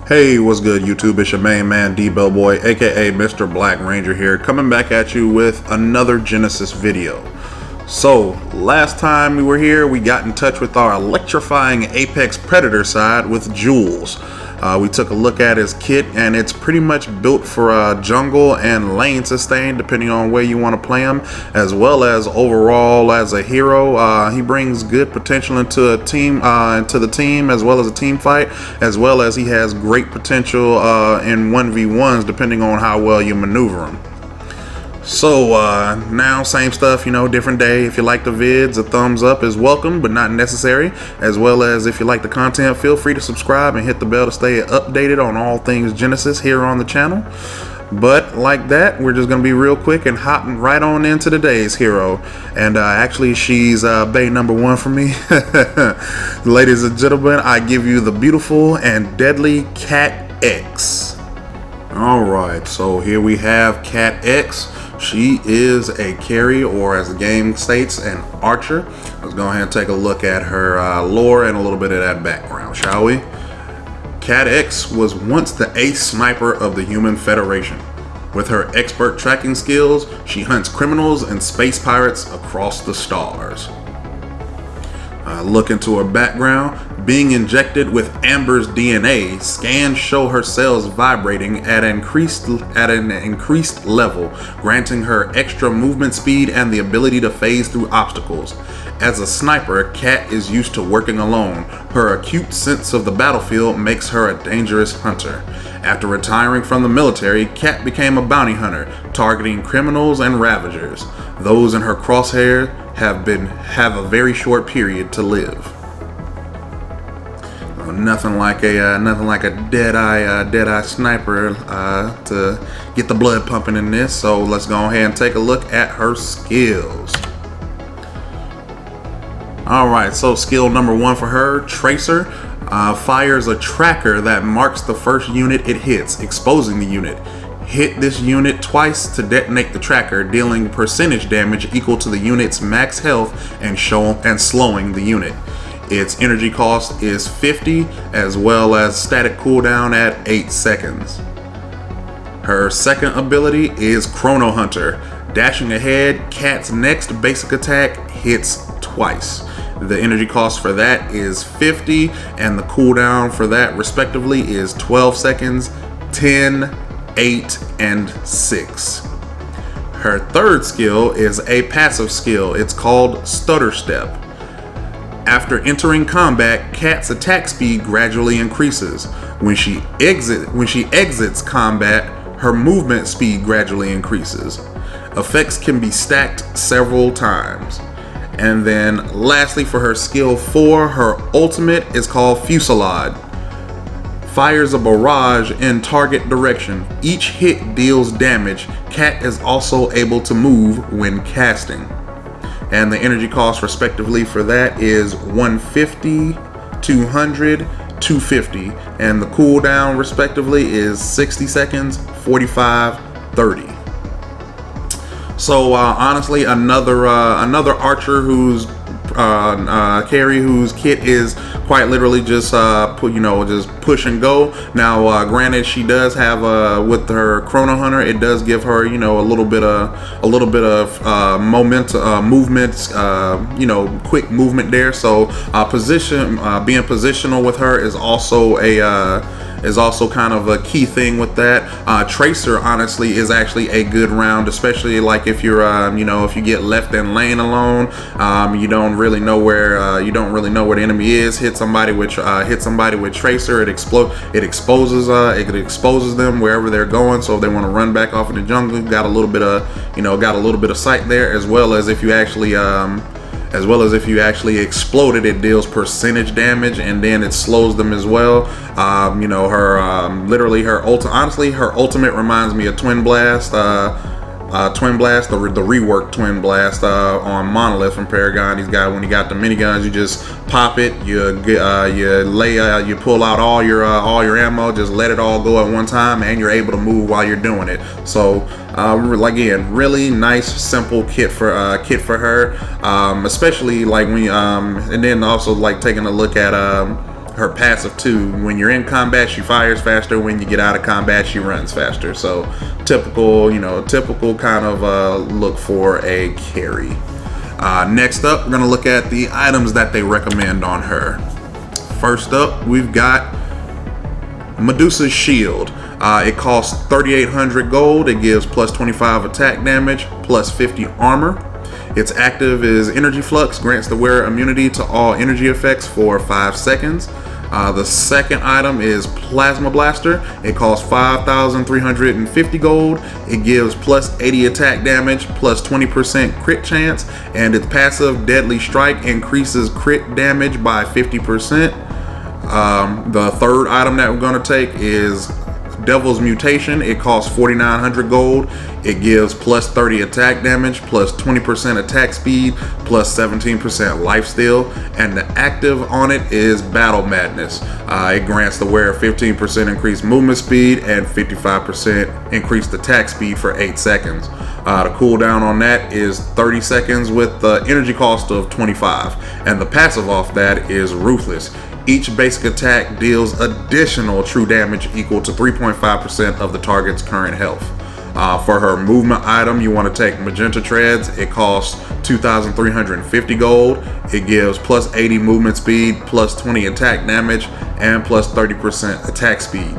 Hey, what's good YouTube? It's your main man D-Bellboy, aka Mr. Black Ranger here, coming back at you with another Genesis video. So, last time we were here, we got in touch with our electrifying Apex Predator side with Jules. We took a look at his kit, and it's pretty much built for jungle and lane sustain, depending on where you want to play him, as well as overall as a hero. He brings good potential into a team, into the team, as well as a team fight, as well as he has great potential in 1v1s, depending on how well you maneuver him. So now same stuff, you know, different day. If you like the vids, a thumbs up is welcome but not necessary, as well as if you like the content, feel free to subscribe and hit the bell to stay updated on all things Genesis here on the channel. But like that, we're just gonna be real quick and hopping right on into today's hero. And actually she's bae number one for me. Ladies and gentlemen, I give you the beautiful and deadly Cat X. Alright, so here we have Cat X. She is a carry, or as the game states, an archer. Let's go ahead and take a look at her lore and a little bit of that background, shall we? Cat X was once the ace sniper of the Human Federation. With her expert tracking skills, she hunts criminals and space pirates across the stars. Look into her background. Being injected with Amber's DNA, scans show her cells vibrating at an increased level, granting her extra movement speed and the ability to phase through obstacles. As a sniper, Cat is used to working alone. Her acute sense of the battlefield makes her a dangerous hunter. After retiring from the military, Cat became a bounty hunter, targeting criminals and ravagers. Those in her crosshairs have a very short period to live. Nothing like a dead-eye sniper to get the blood pumping in this. So let's go ahead and take a look at her skills. All right, so skill number one for her, Tracer, fires a tracker that marks the first unit it hits, exposing the unit. Hit this unit twice to detonate the tracker, dealing percentage damage equal to the unit's max health and slowing the unit. Its energy cost is 50, as well as static cooldown at 8 seconds. Her second ability is Chrono Hunter. Dashing ahead, Cat's next basic attack hits twice. The energy cost for that is 50, and the cooldown for that respectively is 12 seconds, 10, 8, and 6. Her third skill is a passive skill. It's called Stutter Step. After entering combat, Cat's attack speed gradually increases. When she exits combat, her movement speed gradually increases. Effects can be stacked several times. And then lastly, for her skill 4, her ultimate is called Fusillade. Fires a barrage in target direction. Each hit deals damage. Cat is also able to move when casting. And the energy cost respectively for that is 150, 200, 250. And the cooldown respectively is 60 seconds, 45, 30. So honestly, another archer who's carry whose kit is quite literally just just push and go. Now granted, she does have with her Chrono Hunter, it does give her a little bit of movement, quick movement there. So being positional with her is also kind of a key thing with that. Tracer honestly is actually a good round, especially like if you're if you get left in lane alone, you don't really know where the enemy is. Hit somebody with Tracer, it exposes them wherever they're going. So if they want to run back off in the jungle, got a little bit of sight there, as well as if you actually explode it, it deals percentage damage, and then it slows them as well. Her ultimate reminds me of Twin Blast. The reworked Twin Blast on Monolith from Paragon. When you got the miniguns, you just pop it, you pull out all your ammo, just let it all go at one time, and you're able to move while you're doing it. So again, really nice, simple kit for her, especially like when and then also like taking a look at her passive too. When you're in combat, she fires faster. When you get out of combat, she runs faster. So typical, typical kind of look for a carry. Next up, we're gonna look at the items that they recommend on her. First up, we've got Medusa's Shield. It costs 3,800 gold. It gives plus 25 attack damage, plus 50 armor. Its active is Energy Flux, grants the wearer immunity to all energy effects for 5 seconds. The second item is Plasma Blaster. It costs 5,350 gold. It gives plus 80 attack damage, plus 20% crit chance, and its passive Deadly Strike increases crit damage by 50%. The third item that we're going to take is Devil's Mutation. It costs 4,900 gold. It gives plus 30 attack damage, plus 20% attack speed, plus 17% lifesteal, and the active on it is Battle Madness. It grants the wearer 15% increased movement speed and 55% increased attack speed for 8 seconds. The cooldown on that is 30 seconds with the energy cost of 25, and the passive off that is Ruthless. Each basic attack deals additional true damage equal to 3.5% of the target's current health. For her movement item, you want to take Magenta Treads. It costs 2,350 gold. It gives plus 80 movement speed, plus 20 attack damage, and plus 30% attack speed.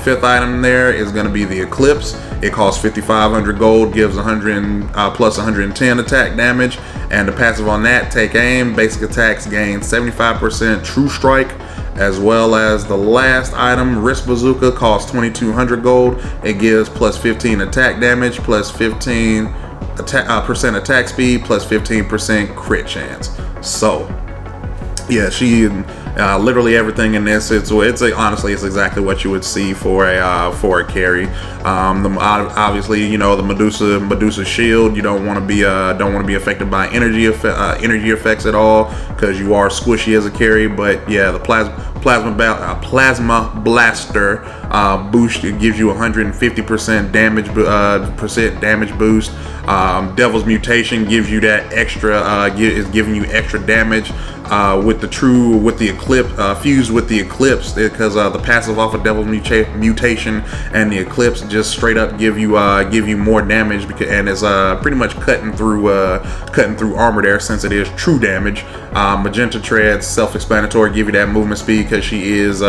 Fifth item there is going to be the Eclipse. It costs 5,500 gold, gives 100 plus 110 attack damage, and the passive on that, Take Aim. Basic attacks gain 75% True Strike, as well as the last item, Wrist Bazooka, costs 2,200 gold. It gives plus 15 attack damage, plus 15% attack speed, plus 15% crit chance. So yeah, she literally everything in this. Honestly, it's exactly what you would see for a carry. Obviously, the Medusa Shield. You don't want to be affected by energy effects at all, because you are squishy as a carry. But yeah, the plasma blaster boost, it gives you 150% damage boost. Devil's Mutation gives you that extra, is giving you extra damage with the Eclipse, fused with the Eclipse, because the passive off of Devil's Mutation and the Eclipse just straight up give you more damage, and it's pretty much cutting through armor there, since it is true damage. Magenta Treads, self-explanatory, give you that movement speed because she is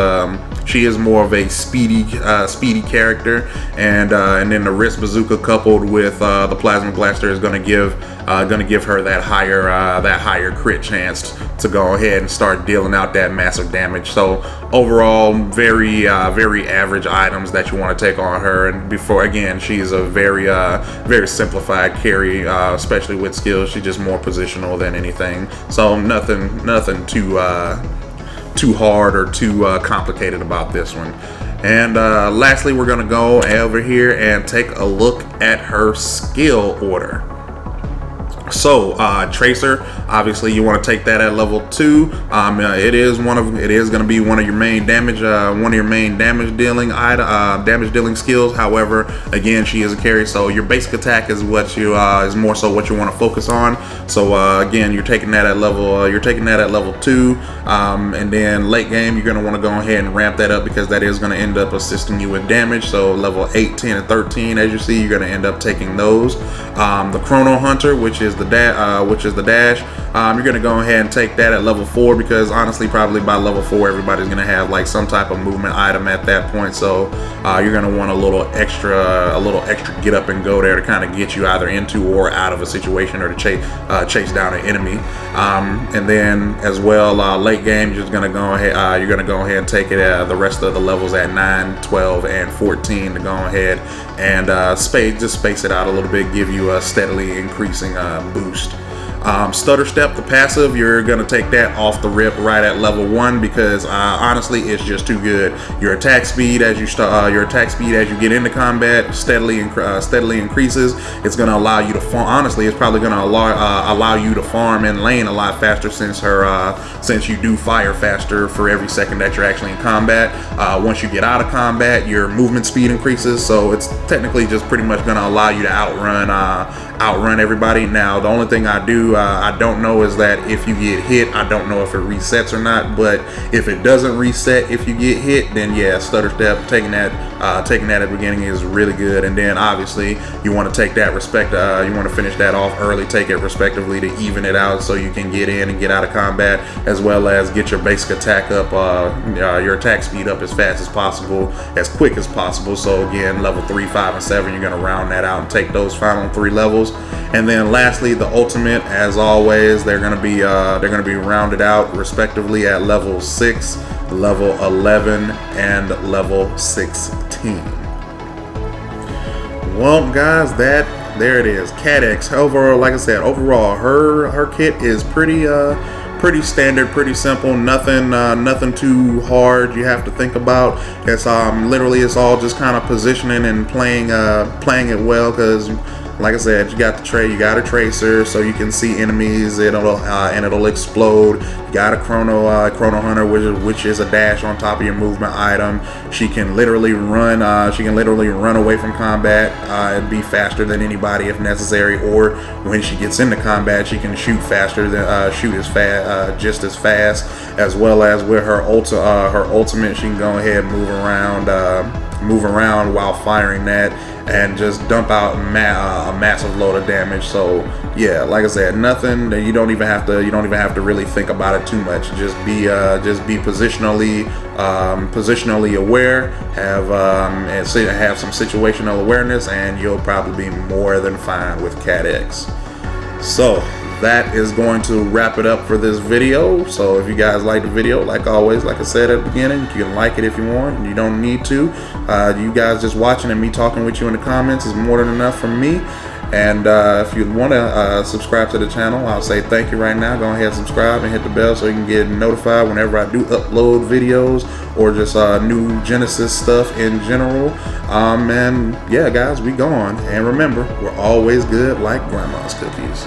more of a speedy character, and then the Wrist Bazooka coupled with the Plasma Blaster is going to give her that higher crit chance to go ahead and start dealing out that massive damage. So overall, very average items that you want to take on her. And before, again, she's a very simplified carry, especially with skills. She's just more positional than anything. So nothing too hard or too complicated about this one. And lastly, we're gonna go over here and take a look at her skill order. So Tracer, obviously you want to take that at level 2. It is going to be one of your main damage dealing skills. However, again, she is a carry, so your basic attack is what you is more so what you want to focus on. So again, you're taking that at level 2, and then late game you're going to want to go ahead and ramp that up, because that is going to end up assisting you with damage. So level 8, 10, and 13, as you see, you're going to end up taking those. The Chrono Hunter, which is the dash, you're gonna go ahead and take that at level 4, because honestly, probably by level 4, everybody's gonna have like some type of movement item at that point. So you're gonna want a little extra get up and go there to kind of get you either into or out of a situation, or to chase down an enemy. And then as well, late game, you're gonna go ahead and take it the rest of the levels at 9, 12, and 14 to go ahead and space it out a little bit, give you a steadily increasing boost. Stutter Step, the passive, you're gonna take that off the rip right at level 1, because honestly, it's just too good. Your attack speed as you get into combat steadily increases. It's gonna allow you to farm. Honestly, it's probably gonna allow you to farm in lane a lot faster, since you do fire faster for every second that you're actually in combat. Once you get out of combat, your movement speed increases, so it's technically just pretty much gonna allow you to outrun everybody. Now, the only thing I do do, I don't know, is that if you get hit, I don't know if it resets or not, but if it doesn't reset if you get hit, then yeah, stutter step, taking that at the beginning is really good. And then obviously you want to take that you want to finish that off early, take it respectively to even it out so you can get in and get out of combat, as well as get your basic attack up, your attack speed up as fast as possible, as quick as possible. So again, level 3, 5, and 7, you're going to round that out and take those final 3 levels. And then lastly, the ultimate, as always, they're going to be rounded out respectively at level 6, level 11, and level 16. Well, guys, there it is, Cat X. However, like I said, overall, her kit is pretty standard, pretty simple. Nothing too hard you have to think about. It's literally, it's all just kind of positioning and playing it well, because like I said, you got a tracer, so you can see enemies. It'll explode. You got a chrono hunter, which is a dash on top of your movement item. She can literally run. Run away from combat. And be faster than anybody if necessary. Or when she gets into combat, she can shoot faster than just as fast. As well as with her ultimate, she can go ahead and move around while firing that, and just dump out a massive load of damage. So yeah, like I said, nothing that you don't even have to really think about it too much. Just be positionally aware, have some situational awareness, and you'll probably be more than fine with Cat X. So that is going to wrap it up for this video. So if you guys like the video, like always, like I said at the beginning, you can like it if you want. You don't need to. You guys just watching and me talking with you in the comments is more than enough for me. And if you want to subscribe to the channel, I'll say thank you right now. Go ahead and subscribe and hit the bell so you can get notified whenever I do upload videos or just new Genesis stuff in general. And yeah, guys, we gone. And remember, we're always good like grandma's cookies.